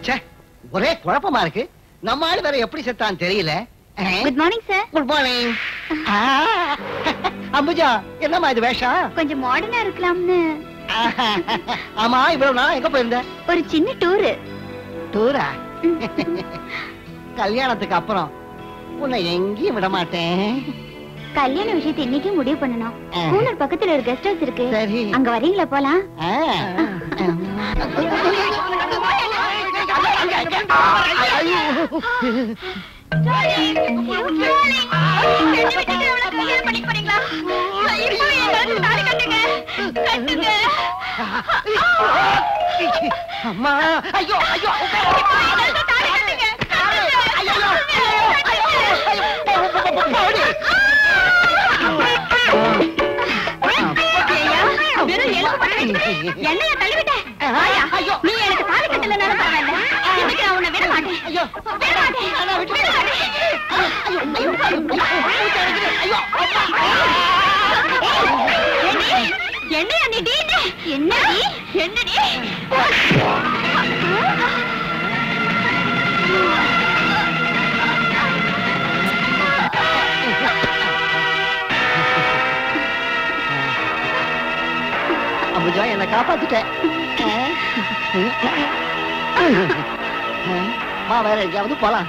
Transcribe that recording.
ச்சே, ஒரே குழப்பமா இருக்கு. நம்ம ஆளு வேற எப்படி செத்தான் தெரியல. Good morning sir. Good morning. Ambuja, என்னம்மா இது வேஷம்? கொஞ்சம் மாடர்னா இருக்கலாம்னு. ஆமா, இவ்வளவு நாள் எங்க போயிருந்த? ஒரு சின்ன டூர். டூரா? கல்யாணத்துக்கு அப்புறம் உன்னை எங்கேயும் விட மாட்டேன். கல்யாண விஷயத்தை இன்னைக்கு முடிவு பண்ணணும். கூலர் பக்கத்துல ஒரு கெஸ்ட் ஹவுஸ் இருக்கு. சரி. அங்க வரீங்களா? போலாம். அம்மா, ஐயோ ஐயோ, என்னைய தள்ளிவிட்ட. நீ எனக்கு தாலி கட்டலனாலும் பரவாயில்ல, இன்னைக்கு நான் உன்னை விட மாட்டேன். என்னையா நீ டீன்னு? என்னடி என்னடி? அம்புஜா, என்னை காப்பாத்திட்டேன். வா, வேற எங்கேயாவது போலாம்.